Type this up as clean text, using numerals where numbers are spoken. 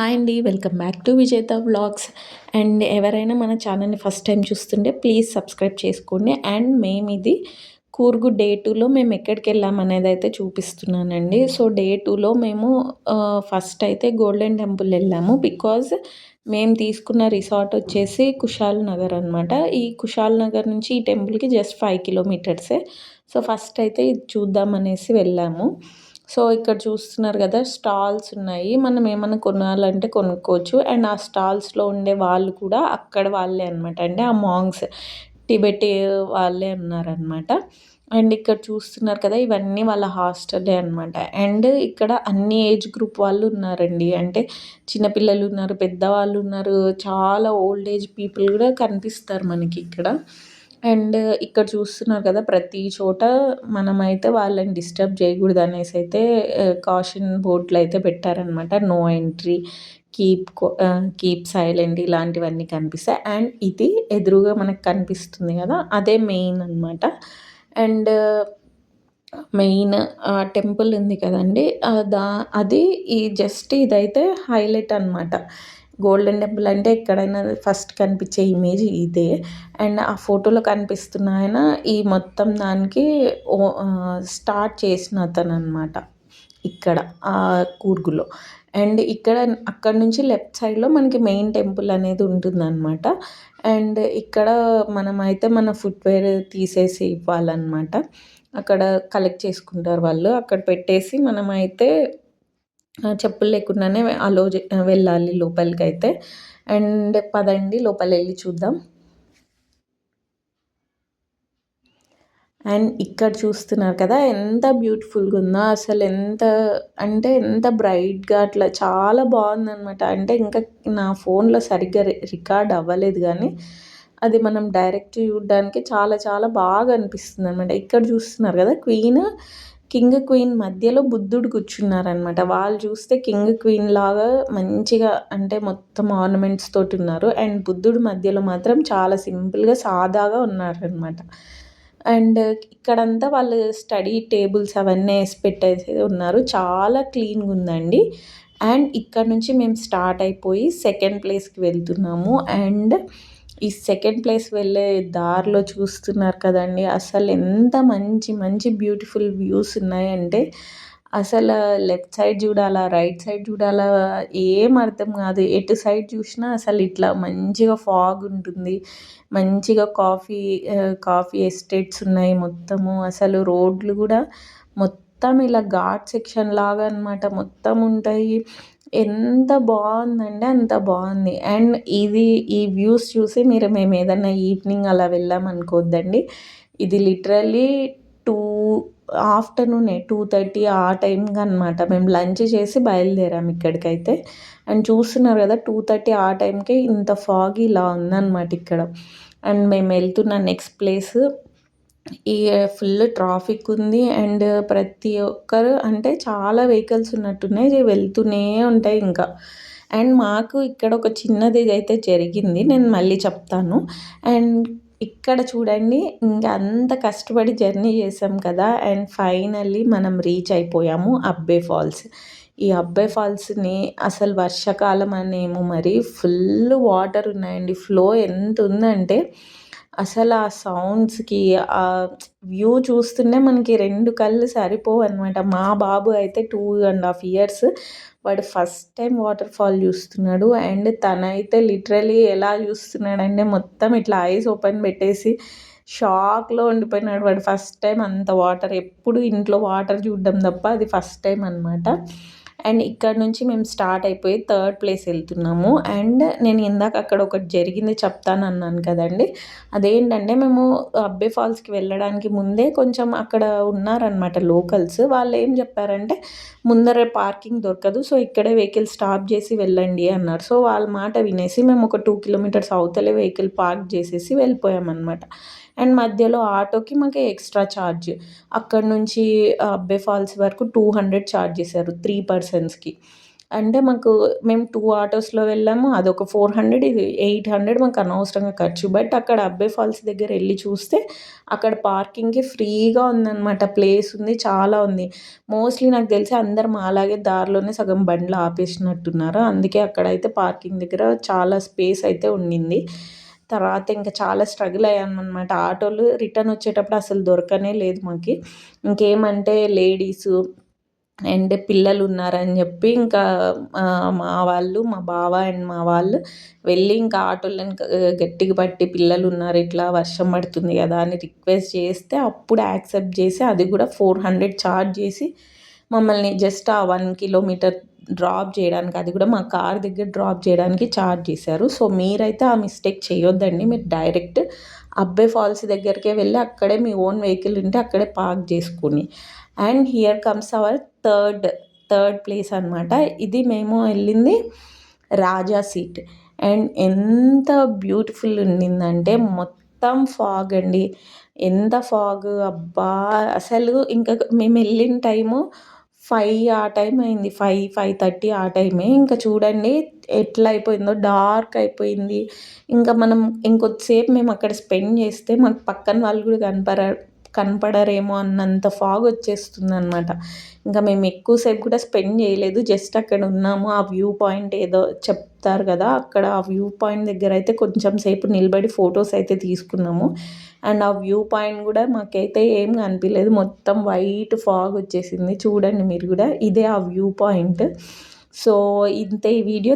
Hi అండి. Welcome back to విజేత vlogs. And ఎవరైనా మన ఛానల్‌ని ఫస్ట్ టైం చూస్తుంటే ప్లీజ్ సబ్స్క్రైబ్ చేసుకోండి. అండ్ మేమిది కూర్గు డే 2లో మేము ఎక్కడికెళ్ళామనేదైతే చూపిస్తున్నానండి. సో, డే 2లో మేము ఫస్ట్ అయితే గోల్డెన్ టెంపుల్ వెళ్ళాము. బికాజ్ మేము తీసుకున్న రిసార్ట్ వచ్చేసి కుషాల్ నగర్ అనమాట. ఈ కుషాల్ నగర్ నుంచి ఈ టెంపుల్‌కి జస్ట్ 5 కిలోమీటర్సే. సో, ఫస్ట్ అయితే ఇది చూద్దామనేసి వెళ్ళాము. సో, ఇక్కడ చూస్తున్నారు కదా! స్టాల్స్ ఉన్నాయి. మనం ఏమన్నా కొనాలంటే కొనుక్కోవచ్చు. అండ్ ఆ స్టాల్స్‌లో ఉండే వాళ్ళు కూడా అక్కడ వాళ్ళే అనమాట. అంటే ఆ మాంగ్స్ టిబెటీ వాళ్ళే ఉన్నారనమాట. అండ్ ఇక్కడ చూస్తున్నారు కదా! ఇవన్నీ వాళ్ళ హాస్టలే అనమాట. అండ్ ఇక్కడ అన్ని ఏజ్ గ్రూప్ వాళ్ళు ఉన్నారండి. అంటే చిన్న పిల్లలున్నారు, పెద్దవాళ్ళున్నారు, చాలా ఓల్డ్ ఏజ్ పీపుల్ కూడా కనిపిస్తారు మనకి ఇక్కడ. అండ్ ఇక్కడ చూస్తున్నారు కదా! ప్రతి చోట మనమైతే వాళ్ళని డిస్టర్బ్ చేయకూడదనేసి అయితే కాషన్ బోర్డులయితే పెట్టారనమాట. నో ఎంట్రీ, కీప్ సైలెంట్ ఇలాంటివన్నీ కనిపిస్తాయి. అండ్ ఇది ఎదురుగా మనకు కనిపిస్తుంది కదా! అదే మెయిన్ అనమాట. అండ్ మెయిన్ టెంపుల్ ఉంది కదండీ! అది జస్ట్ ఇదైతే హైలైట్ అనమాట. గోల్డెన్ టెంపుల్ అంటే ఎక్కడైనా ఫస్ట్ కనిపించే ఇమేజ్ ఇదే. అండ్ ఆ ఫోటోలో కనిపిస్తున్న ఆయన ఈ మొత్తం దానికి స్టార్ట్ చేసిన అతననమాట ఇక్కడ కూర్గులో. అండ్ అక్కడ నుంచి లెఫ్ట్ సైడ్‌లో మనకి మెయిన్ టెంపుల్ అనేది ఉంటుందనమాట. అండ్ ఇక్కడ మనమైతే మన ఫుట్‌వేర్ తీసేసి ఇవ్వాలనమాట. అక్కడ కలెక్ట్ చేసుకుంటారు వాళ్ళు. అక్కడ పెట్టేసి మనమైతే చెప్పులు లేకుండానే వెళ్ళాలి లోపలికైతే. అండ్ పదండి లోపలెళ్ళి చూద్దాం. అండ్ ఇక్కడ చూస్తున్నారు కదా! ఎంత బ్యూటిఫుల్‌గా ఉందో. అసలు ఎంత బ్రైట్‌గా అట్లా చాలా బాగుందనమాట. అంటే ఇంకా నా ఫోన్‌లో సరిగ్గా రికార్డ్ అవ్వలేదు కానీ, అది మనం డైరెక్ట్ చూడడానికి చాలా చాలా బాగా అనిపిస్తుందనమాట. ఇక్కడ చూస్తున్నారు కదా! కింగ్, క్వీన్ మధ్యలో బుద్ధుడు కూర్చున్నారనమాట. వాళ్ళు చూస్తే కింగ్, క్వీన్ లాగా మంచిగా అంటే మొత్తం ఆర్నమెంట్స్ తోటి ఉన్నారు. అండ్ బుద్ధుడు మధ్యలో మాత్రం చాలా సింపుల్‌గా సాదాగా ఉన్నారనమాట. అండ్ ఇక్కడంతా వాళ్ళు స్టడీ టేబుల్స్ అవన్నీ ఏసి పెట్టేసి ఉన్నారు. చాలా క్లీన్‌గా ఉందండి. అండ్ ఇక్కడ నుంచి మేము స్టార్ట్ అయిపోయి సెకండ్ ప్లేస్‌కి వెళ్తున్నాము. అండ్ ఈ సెకండ్ ప్లేస్ వెళ్ళే దారిలో చూస్తున్నారు కదండీ! అసలు ఎంత మంచి మంచి బ్యూటిఫుల్ వ్యూస్ ఉన్నాయంటే, అసలు లెఫ్ట్ సైడ్ చూడాలా, రైట్ సైడ్ చూడాలా ఏం అర్థం కాదు. ఎటు సైడ్ చూసినా అసలు ఇట్లా మంచిగా ఫాగ్ ఉంటుంది. మంచిగా కాఫీ ఎస్టేట్స్ ఉన్నాయి మొత్తము. అసలు రోడ్లు కూడా మొత్తం ఇలా ఘాట్ సెక్షన్ లాగా అనమాట మొత్తం ఉంటాయి. ఎంత బాగుందంటే అంత బాగుంది. అండ్ ఈ వ్యూస్ చూసి మేము ఏదన్నా ఈవినింగ్ అలా వెళ్ళామనుకోద్దండి. ఇది లిటరల్లీ 2 ఆఫ్టర్‌నూనే 2:30 ఆ టైంకి అనమాట. మేము లంచ్ చేసి బయలుదేరాము ఇక్కడికైతే. అండ్ చూస్తున్నారు కదా! 2:30 ఆ టైంకే ఇంత ఫాగ్ ఇలా ఉందనమాట ఇక్కడ. అండ్ మేము వెళ్తున్న నెక్స్ట్ ప్లేస్ ఈ ఫుల్ ట్రాఫిక్ ఉంది. అండ్ ప్రతి ఒక్కరు అంటే చాలా వెహికల్స్ ఉన్నట్టున్నాయి. వెళ్తూనే ఉంటాయి ఇంకా. అండ్ మాకు ఇక్కడ ఒక చిన్నది అయితే జరిగింది. నేను మళ్ళీ చెప్తాను. అండ్ ఇక్కడ చూడండి ఇంక అంత కష్టపడి జర్నీ చేసాం కదా! అండ్ ఫైనల్లీ మనం రీచ్ అయిపోయాము అబ్బే ఫాల్స్. ఈ అబ్బే ఫాల్స్‌ని అసలు వర్షాకాలం అనేమో మరి ఫుల్ వాటర్ ఉన్నాయండి. ఫ్లో ఎంత ఉందంటే అసలు ఆ సౌండ్స్‌కి ఆ వ్యూ చూస్తూనే మనకి 2 కళ్ళు సరిపోవనమాట. మా బాబు అయితే 2½ ఇయర్స్. వాడు ఫస్ట్ టైం వాటర్ ఫాల్ చూస్తున్నాడు. అండ్ తనైతే లిటరల్లీ ఎలా చూస్తున్నాడంటే మొత్తం ఇట్లా ఐస్ ఓపెన్ పెట్టేసి షాక్‌లో ఉండిపోయినాడు. వాడు ఫస్ట్ టైం అంత వాటర్ ఎప్పుడు ఇంట్లో వాటర్ చూడడం తప్ప అది ఫస్ట్ టైం అనమాట. అండ్ ఇక్కడ నుంచి మేము స్టార్ట్ అయిపోయి థర్డ్ ప్లేస్ వెళ్తున్నాము. అండ్ నేను ఇందాక అక్కడ ఒకటి జరిగింది చెప్తానన్నాను కదండీ! అదేంటంటే మేము అబ్బే ఫాల్స్‌కి వెళ్ళడానికి ముందే కొంచెం అక్కడ ఉన్నారనమాట లోకల్స్. వాళ్ళేం చెప్పారంటే ముందర పార్కింగ్ దొరకదు. సో, ఇక్కడే వెహికల్ స్టాప్ చేసి వెళ్ళండి అన్నారు. సో, వాళ్ళ మాట వినేసి మేము ఒక 2 కిలోమీటర్స్ అవతలే వెహికల్ పార్క్ చేసేసి వెళ్ళిపోయామనమాట. అండ్ మధ్యలో ఆటోకి మాకు ఎక్స్ట్రా ఛార్జ్. అక్కడి నుంచి అబ్బే ఫాల్స్ వరకు 200 ఛార్జ్ చేశారు 3 పర్సన్స్‌కి. అంటే మేము 2 ఆటోస్‌లో వెళ్ళాము. అదొక 400 ఇది 800 మాకు అనవసరంగా ఖర్చు. బట్ అక్కడ అబ్బే ఫాల్స్ దగ్గర ఎళ్లి చూస్తే అక్కడ పార్కింగ్‌కి ఫ్రీగా ఉందనమాట. ప్లేస్ ఉంది. చాలా ఉంది. మోస్ట్‌లీ నాకు తెలిసి అందరూ మాలాగే దారిలోనే సగం బండ్లు ఆపేసినట్టున్నారు. అందుకే అక్కడైతే పార్కింగ్ దగ్గర చాలా స్పేస్ అయితే ఉండింది. తర్వాత ఇంకా చాలా స్ట్రగుల్ అయ్యామనమాట. ఆటోలు రిటర్న్ వచ్చేటప్పుడు అసలు దొరకనే లేదు మాకి. ఇంకేమంటే లేడీసు అండ్ పిల్లలున్నారని జెప్పి ఇంకా మా వాళ్ళు, మా బావ అండ్ మా వాళ్ళు వెళ్ళి ఇంకా ఆటోలని గట్టిగా పట్టి పిల్లలున్నారు ఇట్లా వర్షం పడుతుంది గదా అని రిక్వెస్ట్ చేస్తే అప్పుడు యాక్సెప్ట్ చేసి అది కూడా 400 ఛార్జ్ చేసి మమ్మల్ని జస్ట్ ఆ 1 కిలోమీటర్ డ్రాప్ చేయడానికి, అది కూడా మా కార్ దగ్గర డ్రాప్ చేయడానికి ఛార్జ్ చేశారు. సో మీరైతే ఆ మిస్టేక్ చేయొద్దండి. మీరు డైరెక్ట్ అబ్బే ఫాల్స్ దగ్గరికే వెళ్ళి అక్కడే మీ ఓన్ వెహికల్ ఉంటే అక్కడే పార్క్ చేసుకొని. And here comes hour third place అనమాట. ఇది మేము వెళ్ళింది రాజా సీట్. అండ్ ఎంత బ్యూటిఫుల్ ఉండిందంటే మొత్తం ఫాగ్ అండి. ఎంత ఫాగ్ అబ్బా! అసలు ఇంకా మేము వెళ్ళిన టైము 5 ఆ టైం అయింది. 5, 5:30 ఆ టైమే. ఇంకా చూడండి ఎట్లా అయిపోయిందో డార్క్ అయిపోయింది. ఇంకా మనం ఇంకొద్దిసేపు మేము అక్కడ స్పెండ్ చేస్తే మాకు పక్కన వాళ్ళు కూడా కనపడరేమో అన్నంత ఫాగ్ వచ్చేస్తుందనమాట. ఇంకా మేము ఎక్కువ సేపు కూడా స్పెండ్ చేయలేదు. జస్ట్ అక్కడ ఉన్నాము. ఆ వ్యూ పాయింట్ ఏదో చెప్తారు కదా, అక్కడ ఆ వ్యూ పాయింట్ దగ్గర అయితే కొంచెం సేపు నిలబడి ఫొటోస్ అయితే తీసుకున్నాము. అండ్ ఆ వ్యూ పాయింట్ కూడా మాకైతే ఏం కనిపించలేదు. మొత్తం వైట్ ఫాగ్ వచ్చేసింది. చూడండి మీరు కూడా, ఇదే ఆ వ్యూ పాయింట్. సో ఇంతే ఈ వీడియో.